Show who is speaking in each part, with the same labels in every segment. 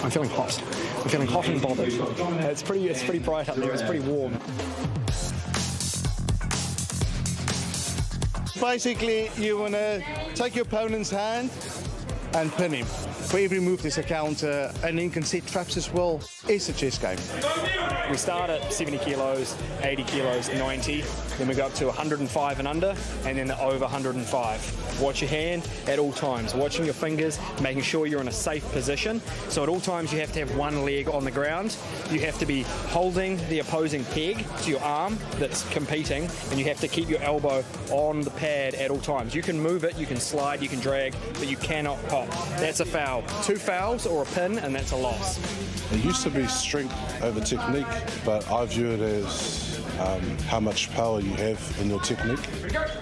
Speaker 1: I'm feeling hot. I'm feeling hot and bothered. It's pretty bright up there. It's pretty warm.
Speaker 2: Basically, you want to take your opponent's hand and pin him. For every move, there's a counter, and then you can set traps as well. It's a chess game.
Speaker 1: We start at 70 kilos, 80 kilos, 90. Then we go up to 105 and under, and then over 105. Watch your hand at all times. Watching your fingers, making sure you're in a safe position. So at all times, you have to have one leg on the ground. You have to be holding the opposing peg to your arm that's competing, and you have to keep your elbow on the pad at all times. You can move it, you can slide, you can drag, but you cannot pop. That's a foul. 2 fouls or a pin, and that's a loss.
Speaker 3: It used to be strength over technique, but I view it as how much power you have in your technique.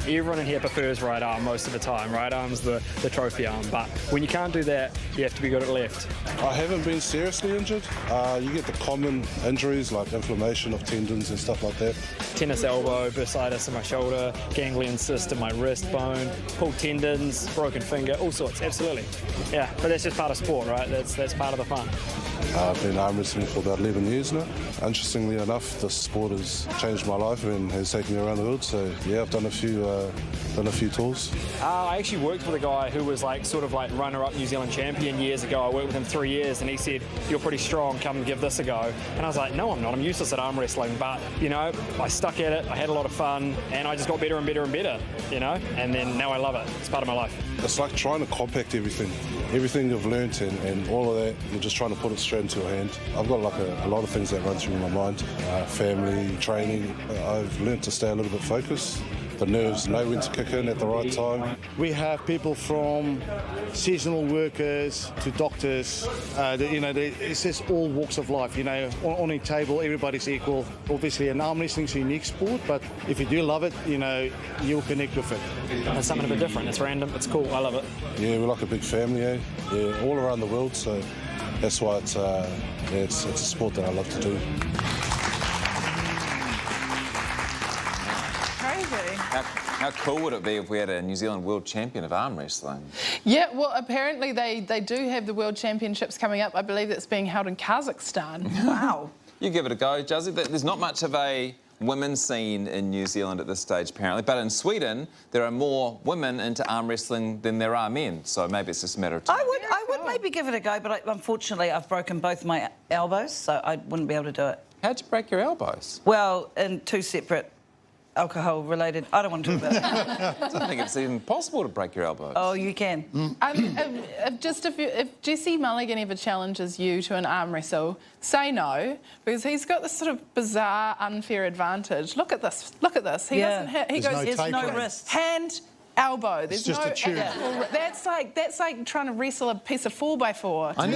Speaker 1: Everyone in here prefers right arm most of the time. Right arm's the trophy arm, but when you can't do that, you have to be good at left.
Speaker 3: I haven't been seriously injured. You get the common injuries like inflammation of tendons and stuff like that.
Speaker 1: Tennis elbow, bursitis in my shoulder, ganglion cyst in my wrist bone, pulled tendons, broken finger, all sorts, absolutely. Yeah, but that's just part of sport, right? That's part of the fun.
Speaker 3: I've been arm wrestling for about 11 years now. Interestingly enough, the sport has changed my life and has taken me around the world. So yeah, I've done a few tours.
Speaker 1: I actually worked with a guy who was sort of runner-up New Zealand champion years ago. I worked with him 3 years, and he said, "You're pretty strong. Come and give this a go." And I was like, "No, I'm not. I'm useless at arm wrestling." But I stuck at it. I had a lot of fun, and I just got better and better and better. And then now I love it. It's part of my life.
Speaker 3: It's like trying to compact everything you've learnt and all of that. You're just trying to put it straight into your hand. I've got a lot of things that run through my mind. Family, training. I've learnt to stay a little bit focused. The nerves know when to kick in at the right time.
Speaker 2: We have people from seasonal workers to doctors. It's just all walks of life. On a table, everybody's equal. Obviously, an arm wrestling is a unique sport, but if you do love it, you'll connect with it.
Speaker 1: It's something a bit different. It's random. It's cool. I love it.
Speaker 3: Yeah, we're like a big family, eh? Yeah, all around the world. So that's why it's a sport that I love to do.
Speaker 4: How cool would it be if we had a New Zealand world champion of arm wrestling?
Speaker 5: Yeah, well, apparently they do have the World Championships coming up. I believe that's being held in Kazakhstan. Wow.
Speaker 4: You give it a go, Juzzy. There's not much of a women's scene in New Zealand at this stage, apparently, but in Sweden, there are more women into arm wrestling than there are men, so maybe it's just a matter of time.
Speaker 6: I would maybe give it a go, but unfortunately I've broken both my elbows, so I wouldn't be able to do it.
Speaker 4: How'd you break your elbows?
Speaker 6: Well, in 2 separate alcohol-related... I don't want to talk about it.
Speaker 4: I don't think it's even possible to break your elbows.
Speaker 6: Oh, you can.
Speaker 5: If Jesse Mulligan ever challenges you to an arm wrestle, say no, because he's got this sort of bizarre, unfair advantage. Look at this. Look at this. He doesn't have... He goes,
Speaker 6: there's no wrist.
Speaker 5: Hand... elbow. There's
Speaker 7: just
Speaker 5: no
Speaker 7: a tube.
Speaker 5: That's like trying to wrestle a piece of 4x4.
Speaker 4: I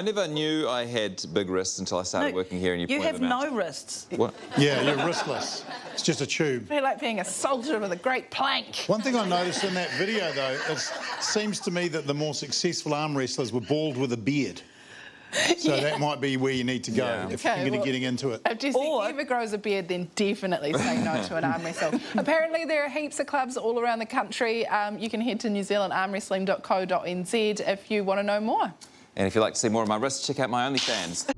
Speaker 4: never knew I had big wrists until I started working here and
Speaker 6: you have no wrists.
Speaker 4: What?
Speaker 7: Yeah, you're wristless. It's just a tube.
Speaker 5: I feel like being a soldier with a great plank.
Speaker 7: One thing I noticed in that video, though, it seems to me that the more successful arm wrestlers were bald with a beard. So that might be where you need to go if you're going to getting into it.
Speaker 5: If Jesse ever grows a beard, then definitely say no to an arm wrestle. Apparently, there are heaps of clubs all around the country. You can head to newzealandarmwrestling.co.nz if you want to know more.
Speaker 4: And if you'd like to see more of my wrists, check out my OnlyFans.